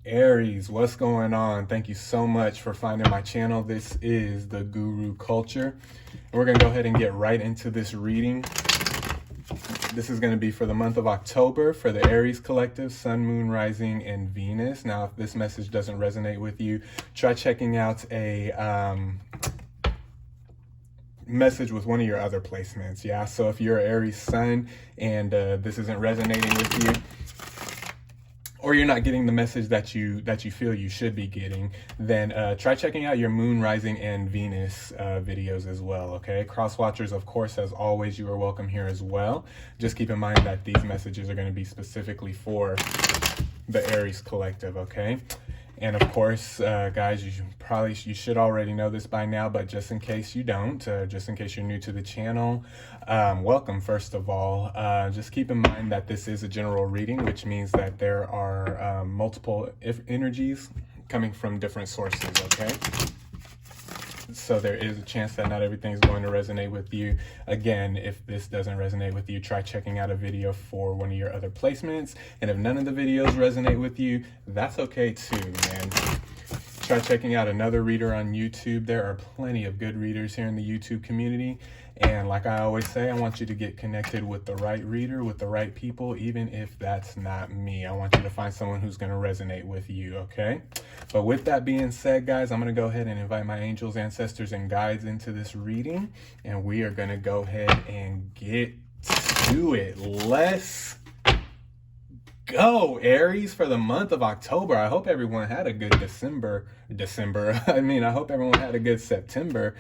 Aries, what's going on? Thank you so much for finding my channel. This is the Guru Culture. And we're going to go ahead and get right into this reading. This is going to be for the month of October for the Aries collective, Sun, Moon, Rising, and Venus. Now, if this message doesn't resonate with you, try checking out a message with one of your other placements. Yeah, so if you're Aries Sun and this isn't resonating with you, or you're not getting the message that you feel you should be getting, then try checking out your Moon, Rising, and Venus videos as well, okay? Cross watchers, of course, as always, you are welcome here as well. Just keep in mind that these messages are going to be specifically for the Aries collective, okay? And of course, guys, you should already know this by now, but just in case you don't, just in case you're new to the channel, welcome, first of all. Just keep in mind that this is a general reading, which means that there are multiple energies coming from different sources, okay? So there is a chance that not everything is going to resonate with you. Again, if this doesn't resonate with you, try checking out a video for one of your other placements. And if none of the videos resonate with you, that's okay too, man. Try checking out another reader on YouTube. There are plenty of good readers here in the YouTube community. And like I always say, I want you to get connected with the right reader, with the right people, even if that's not me. I want you to find someone who's going to resonate with you, okay? But with that being said, guys, I'm going to go ahead and invite my angels, ancestors, and guides into this reading. And we are going to go ahead and get to it. Let's go, Aries, for the month of October. I hope everyone had a good December. I hope everyone had a good September.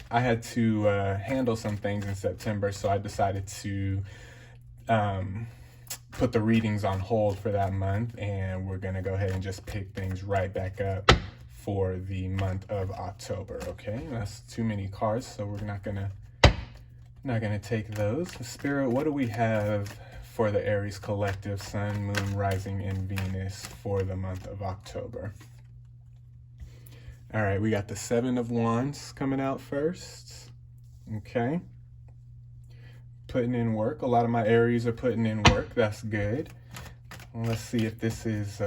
I had to handle some things in September, so I decided to put the readings on hold for that month, and we're gonna go ahead and just pick things right back up for the month of October. Okay, that's too many cards, so we're not gonna take those. Spirit, what do we have for the Aries collective, Sun, Moon, Rising, and Venus for the month of October? All right, we got the Seven of Wands coming out first. Okay. Putting in work. A lot of my Aries are putting in work. That's good. Let's see if this is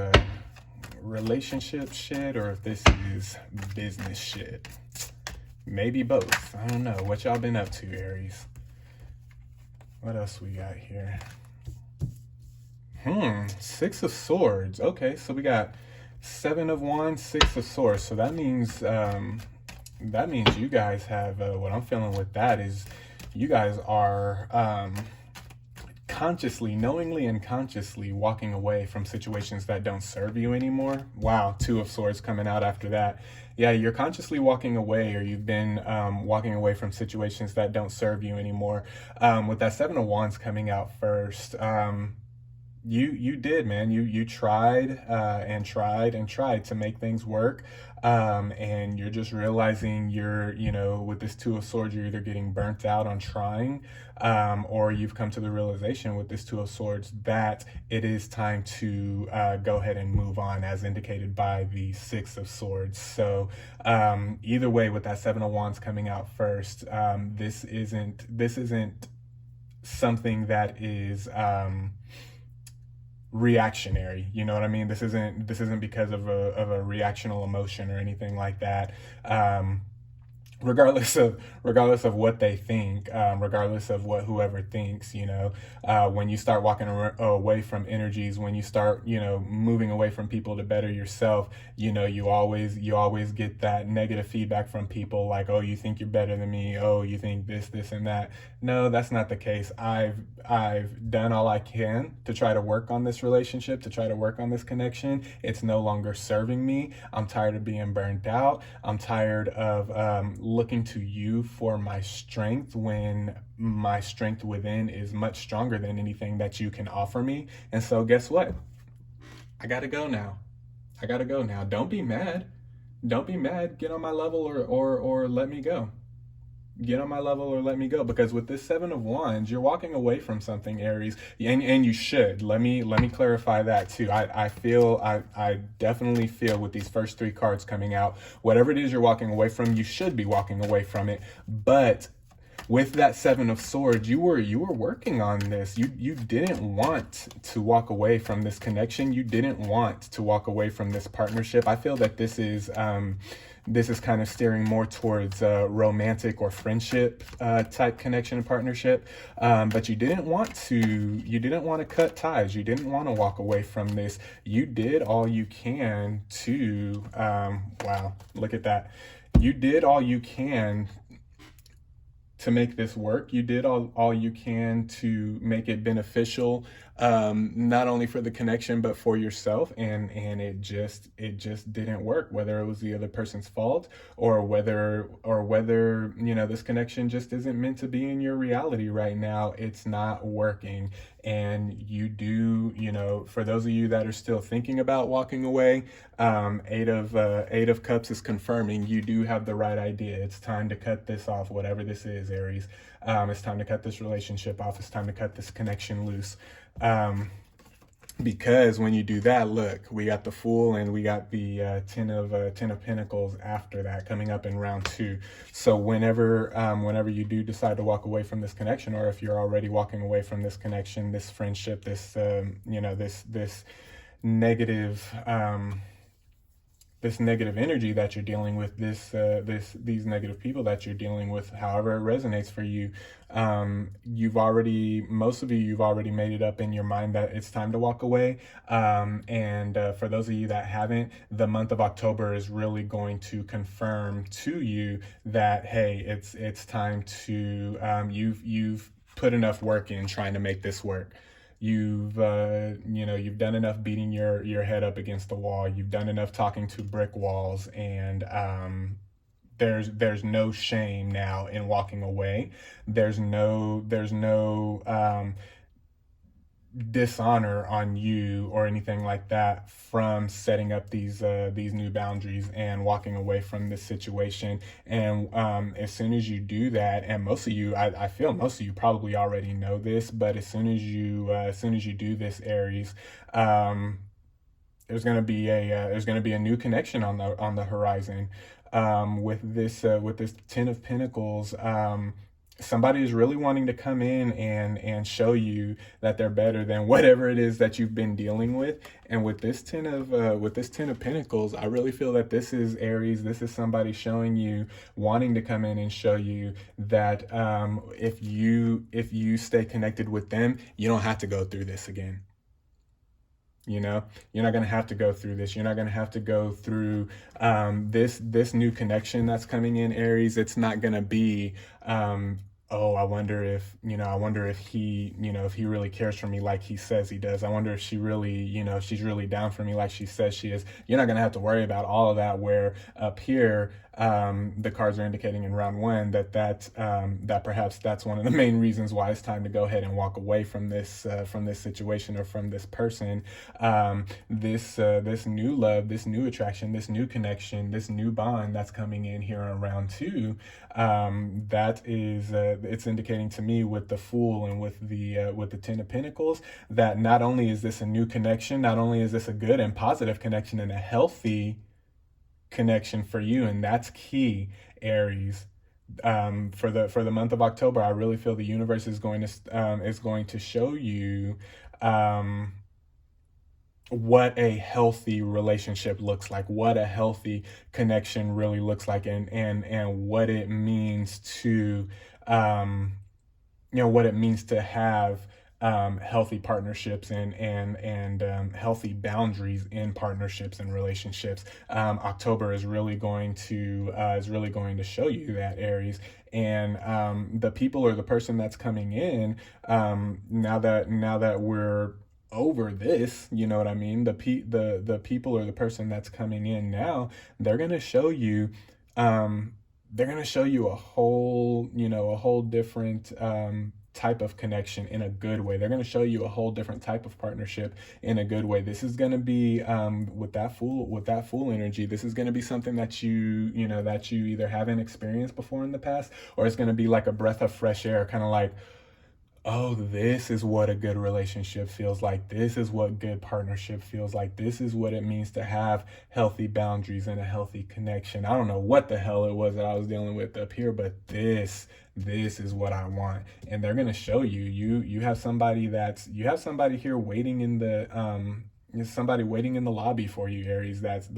relationship shit or if this is business shit. Maybe both. I don't know. What y'all been up to, Aries? What else we got here? Six of Swords. Okay, so we got Seven of Wands, Six of Swords. So that means you guys have what I'm feeling with that is you guys are consciously, knowingly and consciously walking away from situations that don't serve you anymore. Wow, Two of Swords coming out after that. Yeah, you're consciously walking away, or you've been walking away from situations that don't serve you anymore. With that Seven of Wands coming out first, you did, man. You tried and tried to make things work, and you're just realizing with this Two of Swords, you're either getting burnt out on trying, or you've come to the realization with this Two of Swords that it is time to go ahead and move on, as indicated by the Six of Swords. So either way, with that Seven of Wands coming out first, this isn't something that is reactionary, you know what I mean? This isn't because of a reactional emotion or anything like that. Regardless of what they think, regardless of what whoever thinks, when you start walking away from energies, when you start, moving away from people to better yourself, you always get that negative feedback from people like, oh, you think you're better than me. Oh, you think this, and that. No, that's not the case. I've done all I can to try to work on this relationship, to try to work on this connection. It's no longer serving me. I'm tired of being burnt out. I'm tired of looking to you for my strength when my strength within is much stronger than anything that you can offer me. And so guess what? I gotta go now. Don't be mad. Get on my level or let me go. Get on my level or let me go, because with this Seven of Wands, you're walking away from something, Aries, and you should. Let me clarify that too. I definitely feel with these first three cards coming out, whatever it is you're walking away from, you should be walking away from it. But with that Seven of Swords, you were working on this. You didn't want to walk away from this connection. You didn't want to walk away from this partnership. I feel that this is kind of steering more towards romantic or friendship type connection and partnership. But you didn't want to cut ties. You didn't want to walk away from this. You did all you can to, wow, look at that. You did all you can to make this work. You did all you can to make it beneficial, not only for the connection but for yourself, and it just didn't work, whether it was the other person's fault or whether this connection just isn't meant to be in your reality right now. It's not working. And you do, for those of you that are still thinking about walking away, Eight of Cups is confirming you do have the right idea. It's time to cut this off, whatever this is, Aries. It's time to cut this relationship off. It's time to cut this connection loose. Because when you do that, look, we got the Fool and we got the Ten of Pentacles after that coming up in round 2. So whenever you do decide to walk away from this connection, or if you're already walking away from this connection, this friendship, this this negative energy that you're dealing with, these negative people that you're dealing with, however it resonates for you, most of you've already made it up in your mind that it's time to walk away. And for those of you that haven't, the month of October is really going to confirm to you that, hey, it's time to, you've put enough work in trying to make this work. You've done enough beating your head up against the wall. You've done enough talking to brick walls, and there's no shame now in walking away. There's no dishonor on you or anything like that from setting up these new boundaries and walking away from this situation. And as soon as you do that, and most of you, I feel most of you probably already know this, but as soon as you do this, Aries, there's gonna be a new connection on the horizon. With this Ten of Pentacles, somebody is really wanting to come in and show you that they're better than whatever it is that you've been dealing with. And with this Ten of Pentacles, I really feel that this is, Aries, this is somebody showing you, wanting to come in and show you that if you stay connected with them, you don't have to go through this again. You're not going to have to go through this. You're not going to have to go through this new connection that's coming in, Aries. It's not going to be, oh, I wonder if he, if he really cares for me like he says he does. I wonder if she really, if she's really down for me like she says she is. You're not going to have to worry about all of that, where up here, the cards are indicating in round 1 that perhaps that's one of the main reasons why it's time to go ahead and walk away from this situation or from this person. This new love, this new attraction, this new connection, this new bond that's coming in here in round 2, that is it's indicating to me with the Fool and with the Ten of Pentacles that not only is this a new connection, not only is this a good and positive connection and a healthy connection for you, and that's key, Aries. For the month of October, I really feel the universe is going to show you what a healthy relationship looks like, what a healthy connection really looks like, and what it means to what it means to have healthy partnerships and healthy boundaries in partnerships and relationships. October is really going to show you that, Aries. And the people or the person that's coming in, now that we're over this, you know what I mean? The people or the person that's coming in now, they're gonna show you a whole different type of connection in a good way. They're going to show you a whole different type of partnership in a good way. This is going to be with that fool energy. This is going to be something that you either haven't experienced before in the past, or it's going to be like a breath of fresh air, kind of like, oh, this is what a good relationship feels like. This is what good partnership feels like. This is what it means to have healthy boundaries and a healthy connection. I don't know what the hell it was that I was dealing with up here, but this is what I want. And they're going to show you. You have somebody here waiting in the there's somebody waiting in the lobby for you, Aries. That's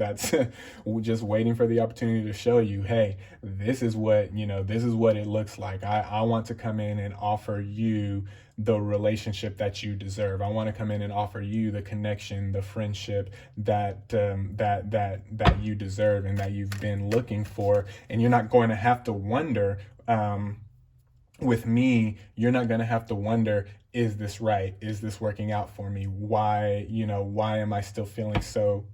just waiting for the opportunity to show you, hey, this is what, this is what it looks like. I want to come in and offer you the relationship that you deserve. I want to come in and offer you the connection, the friendship that you deserve and that you've been looking for. And you're not going to have to wonder. With me, you're not going to have to wonder, is this right? Is this working out for me? Why am I still feeling so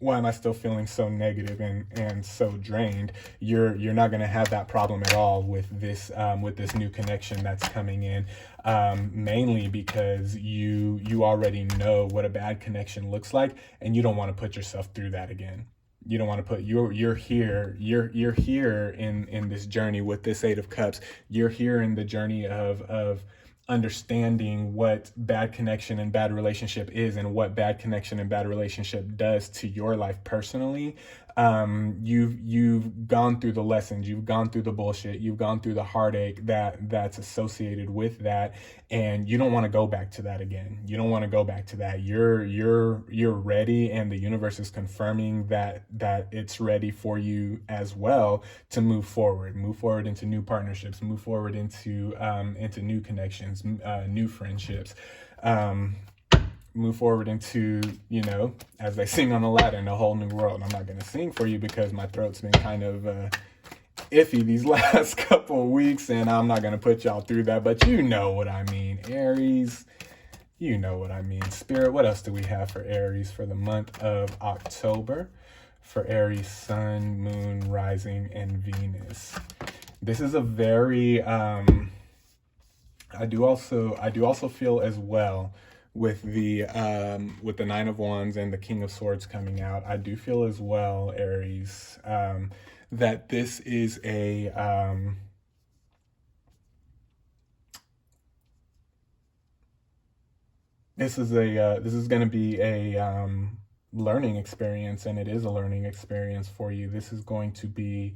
negative and so drained? You're not going to have that problem at all with this new connection that's coming in, mainly because you already know what a bad connection looks like, and you don't want to put yourself through that again. You don't want to put you're here in this journey with this Eight of Cups. You're here in the journey of understanding what bad connection and bad relationship is and what bad connection and bad relationship does to your life personally. You've gone through the lessons, you've gone through the bullshit, you've gone through the heartache that's associated with that, and you don't want to go back to that again. You don't want to go back to that. You're ready, and the universe is confirming that it's ready for you as well to move forward into new partnerships, move forward into new connections, new friendships. Move forward into, as they sing on Aladdin, a whole new world. I'm not going to sing for you because my throat's been kind of iffy these last couple of weeks, and I'm not going to put y'all through that, but you know what I mean, Aries. You know what I mean. Spirit, what else do we have for Aries for the month of October? For Aries, Sun, Moon, Rising, and Venus. This is a very, I do also feel as well with the Nine of Wands and the King of Swords coming out. I do feel as well, Aries, that this is this is going to be a learning experience, and it is a learning experience for you. This is going to be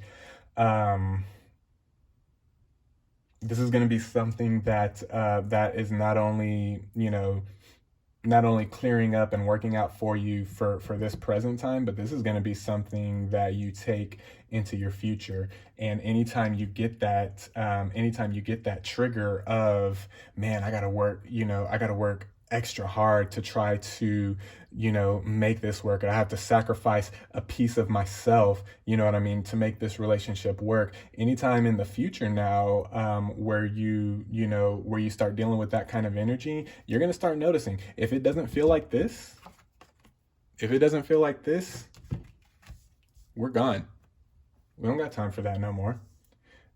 something that is not only clearing up and working out for you for this present time, but this is going to be something that you take into your future. And anytime you get that trigger of, man, I got to work extra hard to try to, make this work. I have to sacrifice a piece of myself, you know what I mean, to make this relationship work. Anytime in the future now, where you start dealing with that kind of energy, you're going to start noticing if it doesn't feel like this, we're gone. We don't got time for that no more.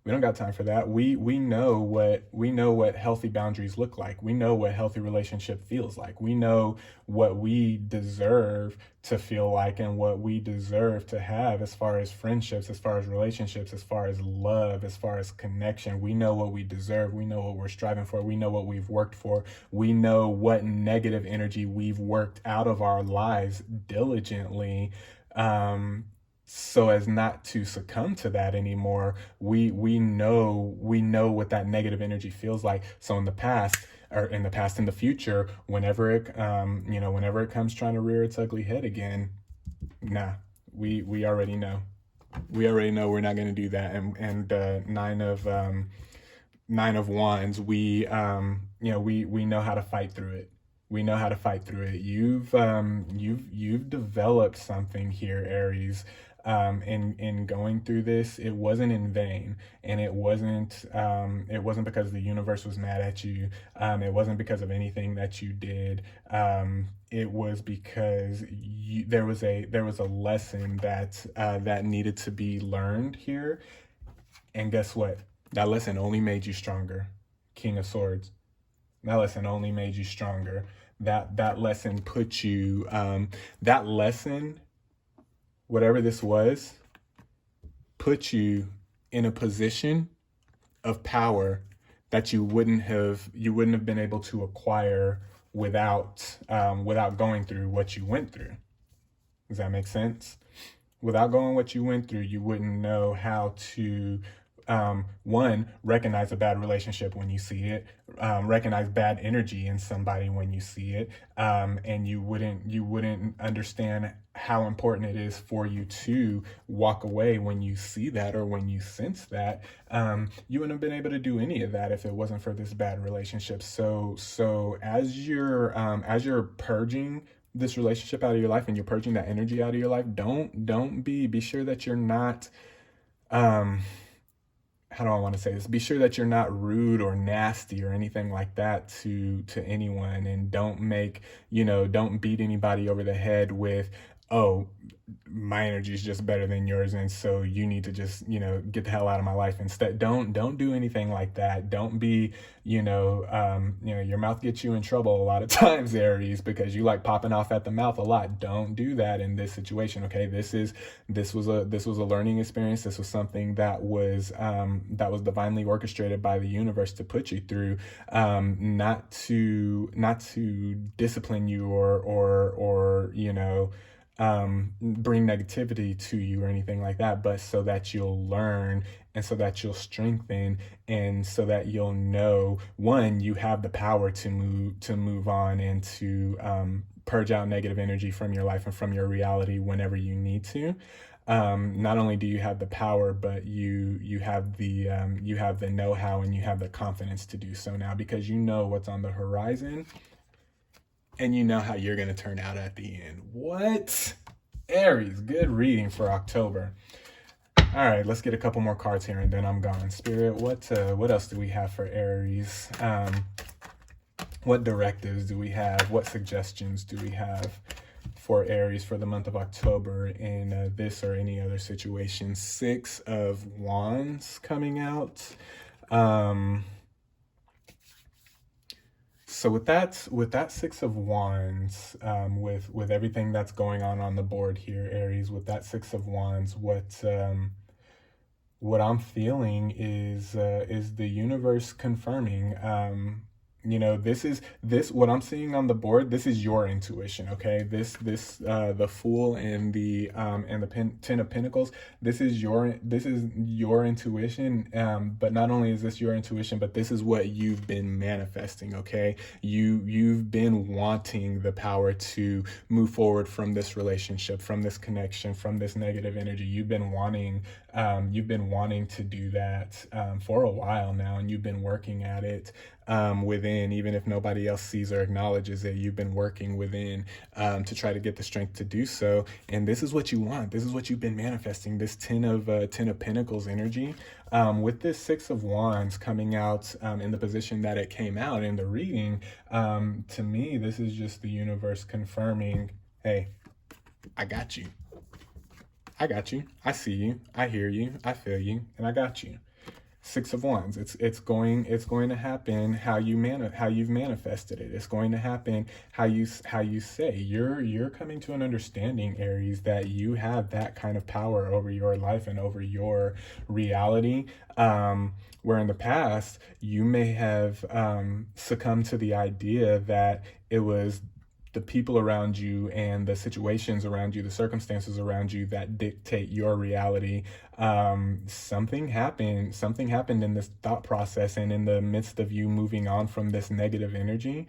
We don't got time for that. We know what healthy boundaries look like. We know what healthy relationship feels like. We know what we deserve to feel like and what we deserve to have as far as friendships, as far as relationships, as far as love, as far as connection. We know what we deserve. We know what we're striving for. We know what we've worked for. We know what negative energy we've worked out of our lives diligently, so as not to succumb to that anymore. We know what that negative energy feels like. So in the future, whenever it comes trying to rear its ugly head again, nah, we already know. We already know we're not going to do that. And Nine of Wands, we know how to fight through it. We know how to fight through it. You've developed something here, Aries. In going through this. It wasn't in vain, and it wasn't because the universe was mad at you. It wasn't because of anything that you did. It was because there was a lesson that needed to be learned here. And guess what? That lesson only made you stronger. King of Swords. That lesson only made you stronger. That lesson put you, that lesson, whatever this was, put you in a position of power that you wouldn't have been able to acquire without going through what you went through. Does that make sense? Without going what you went through, you wouldn't know how to one, recognize a bad relationship when you see it, recognize bad energy in somebody when you see it, and you wouldn't understand how important it is for you to walk away when you see that or when you sense that. You wouldn't have been able to do any of that if it wasn't for this bad relationship. So as you're purging this relationship out of your life and you're purging that energy out of your life, don't be sure that you're not how do I want to say this? Be sure that you're not rude or nasty or anything like that to anyone, and don't beat anybody over the head with, oh, my energy is just better than yours, and so you need to just get the hell out of my life instead. Don't do anything like that. Don't be your mouth gets you in trouble a lot of times, Aries, because you like popping off at the mouth a lot. Don't do that in this situation. Okay, this was a learning experience. This was something that was divinely orchestrated by the universe to put you through, not to discipline you or bring negativity to you or anything like that, but so that you'll learn and so that you'll strengthen and so that you'll know, one, you have the power to move on and to purge out negative energy from your life and from your reality whenever you need to. Not only do you have the power, but you have the know-how and you have the confidence to do so now, because you know what's on the horizon. And you know how you're going to turn out at the end. What? Aries, good reading for October. All right, let's get a couple more cards here and then I'm gone. Spirit, what else do we have for Aries? What directives do we have? What suggestions do we have for Aries for the month of October in this or any other situation? 6 of Wands coming out. So with that 6 of Wands, with everything that's going on the board here, Aries, with that 6 of Wands, what I'm feeling is the universe confirming. What I'm seeing on the board. This is your intuition, okay? The Fool and the 10 of Pentacles. This is your intuition. But not only is this your intuition, but this is what you've been manifesting, okay? You've been wanting the power to move forward from this relationship, from this connection, from this negative energy. You've been wanting to do that for a while now, and you've been working at it within, even if nobody else sees or acknowledges it. You've been working within to try to get the strength to do so. And this is what you want. This is what you've been manifesting. This 10 of Pentacles energy, with this 6 of Wands coming out in the position that it came out in the reading. To me, this is just the universe confirming, hey, I got you. I got you. I see you. I hear you. I feel you, and I got you. 6 of Wands. It's going to happen how you've manifested it. It's going to happen how you say. You're coming to an understanding, Aries, that you have that kind of power over your life and over your reality. Where in the past you may have succumbed to the idea that it was the people around you and the situations around you, the circumstances around you that dictate your reality. Something happened in this thought process, and in the midst of you moving on from this negative energy,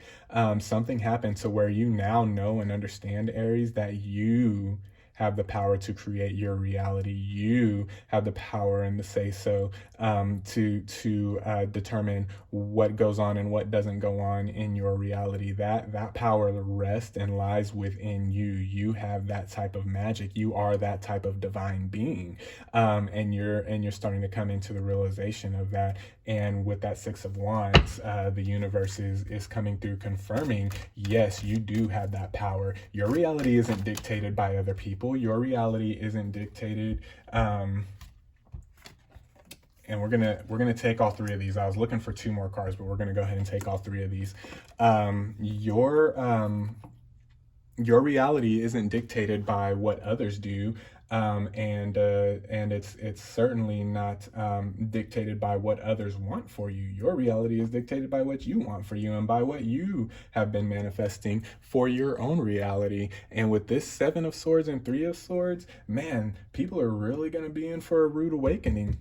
something happened to where you now know and understand, Aries, that you have the power to create your reality. You have the power and the say-so to determine what goes on and what doesn't go on in your reality. That power rests and lies within you. You have that type of magic. You are that type of divine being, and you're starting to come into the realization of that. And with that 6 of Wands, the universe is coming through confirming, yes, you do have that power. Your reality isn't dictated by other people. Your reality isn't dictated. And we're gonna take all 3 of these. I was looking for 2 more cards, but we're gonna go ahead and take all 3 of these. Your reality isn't dictated by what others do. And it's certainly not dictated by what others want for you. Your reality is dictated by what you want for you and by what you have been manifesting for your own reality. And with this Seven of Swords and Three of Swords, man, people are really going to be in for a rude awakening.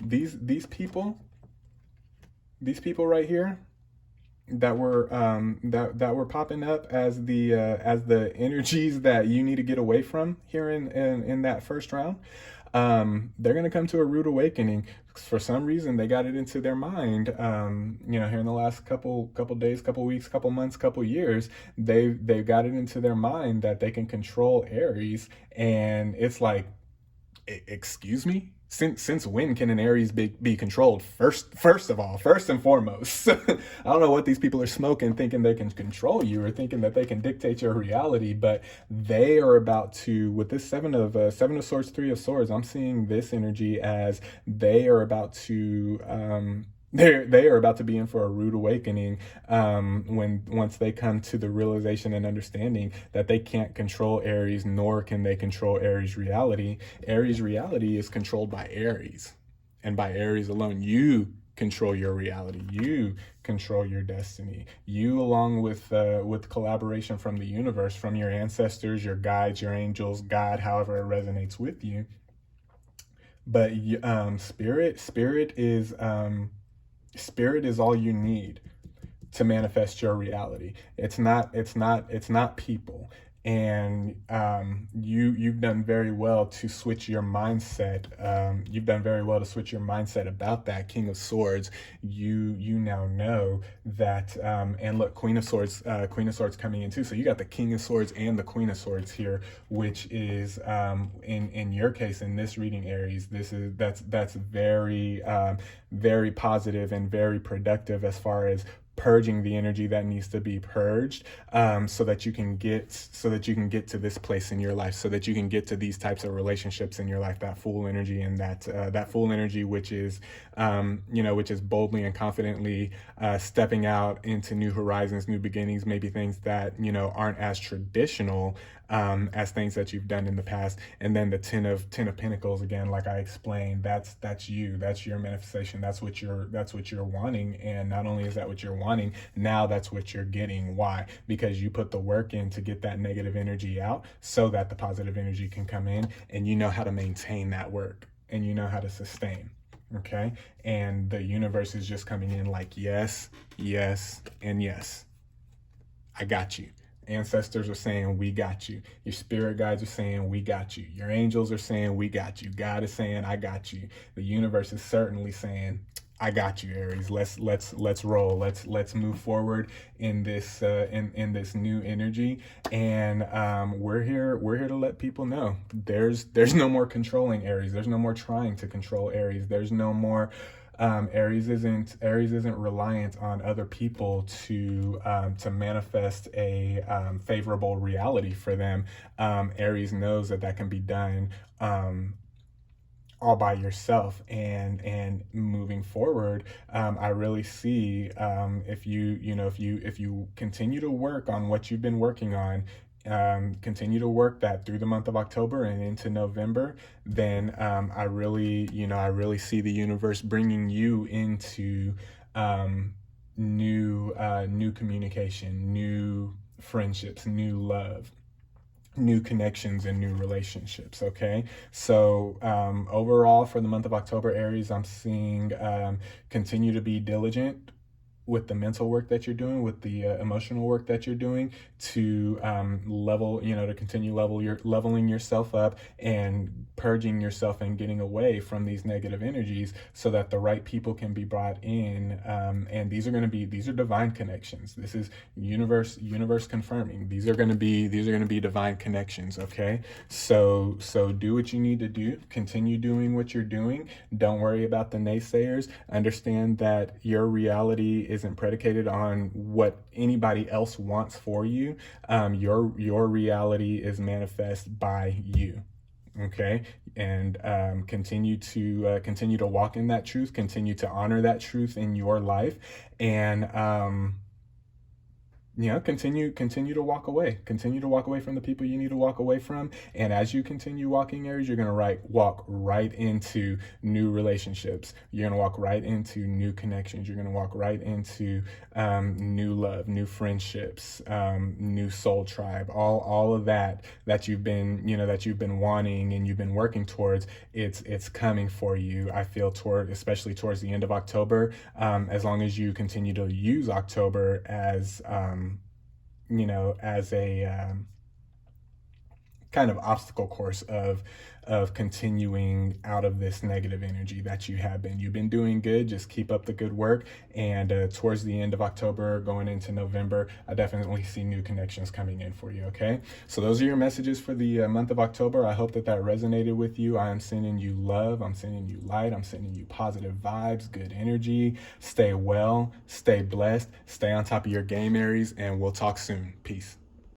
These people right here that were popping up as the energies that you need to get away from here in that first round, they're going to come to a rude awakening. For some reason, they got it into their mind, here in the last couple days, couple weeks, couple months, couple years, they've got it into their mind that they can control Aries. And it's like, excuse me? Since when can an Aries be controlled? First of all, first and foremost, I don't know what these people are smoking, thinking they can control you or thinking that they can dictate your reality. But they are about to, with this Seven of Swords, Three of Swords, I'm seeing this energy as they are about to. They are about to be in for a rude awakening once they come to the realization and understanding that they can't control Aries, nor can they control Aries' reality. Aries' reality is controlled by Aries, and by Aries alone. You control your reality. You control your destiny. You, along with collaboration from the universe, from your ancestors, your guides, your angels, God, however it resonates with you. But Spirit is all you need to manifest your reality. It's not people. And you've done very well to switch your mindset. You've done very well to switch your mindset about that King of Swords. You now know that. And look, Queen of Swords coming in too. So you got the King of Swords and the Queen of Swords here, which is in your case in this reading, Aries. That's very very positive and very productive as far as purging the energy that needs to be purged, so that you can get to this place in your life, so that you can get to these types of relationships in your life, that Fool energy, and that Fool energy, which is boldly and confidently stepping out into new horizons, new beginnings, maybe things that aren't as traditional as things that you've done in the past. And then the Ten of Pentacles, again, like I explained, that's you, that's your manifestation, that's what you're wanting. And not only is that what you're wanting, now that's what you're getting. Why? Because you put the work in to get that negative energy out so that the positive energy can come in, and you know how to maintain that work, and you know how to sustain. Okay? And the universe is just coming in like, yes, yes, and yes. I got you. Ancestors are saying, we got you. Your spirit guides are saying, we got you. Your angels are saying, we got you. God is saying, I got you. The universe is certainly saying, I got you, Aries. Let's roll. Let's move forward in this in this new energy. And we're here to let people know there's no more controlling Aries. There's no more trying to control Aries. There's no more Aries isn't reliant on other people to manifest a favorable reality for them. Aries knows that can be done all by yourself. And moving forward, I really see if you continue to work on what you've been working on, continue to work that through the month of October and into November, then I really see the universe bringing you into new communication, new friendships, new love, new connections, and new relationships. Okay, so overall for the month of October, Aries, I'm seeing continue to be diligent with the mental work that you're doing, with the emotional work that you're doing, to to continue leveling yourself up and purging yourself and getting away from these negative energies, so that the right people can be brought in. And these are divine connections. This is universe confirming. These are going to be divine connections. Okay, so do what you need to do. Continue doing what you're doing. Don't worry about the naysayers. Understand that your reality isn't predicated on what anybody else wants for you. Your reality is manifest by you. Okay, and continue to walk in that truth. Continue to honor that truth in your life, and continue to walk away. Continue to walk away from the people you need to walk away from. And as you continue walking, Aries, you're gonna walk right into new relationships. You're gonna walk right into new connections. You're gonna walk right into new love, new friendships, new soul tribe. All of that you've been that you've been wanting and you've been working towards. It's coming for you. I feel especially towards the end of October. As long as you continue to use October as as a kind of obstacle course of continuing out of this negative energy that you have been. You've been doing good. Just keep up the good work. And towards the end of October, going into November, I definitely see new connections coming in for you. Okay. So those are your messages for the month of October. I hope that resonated with you. I am sending you love. I'm sending you light. I'm sending you positive vibes, good energy. Stay well, stay blessed, stay on top of your game, Aries, and we'll talk soon. Peace.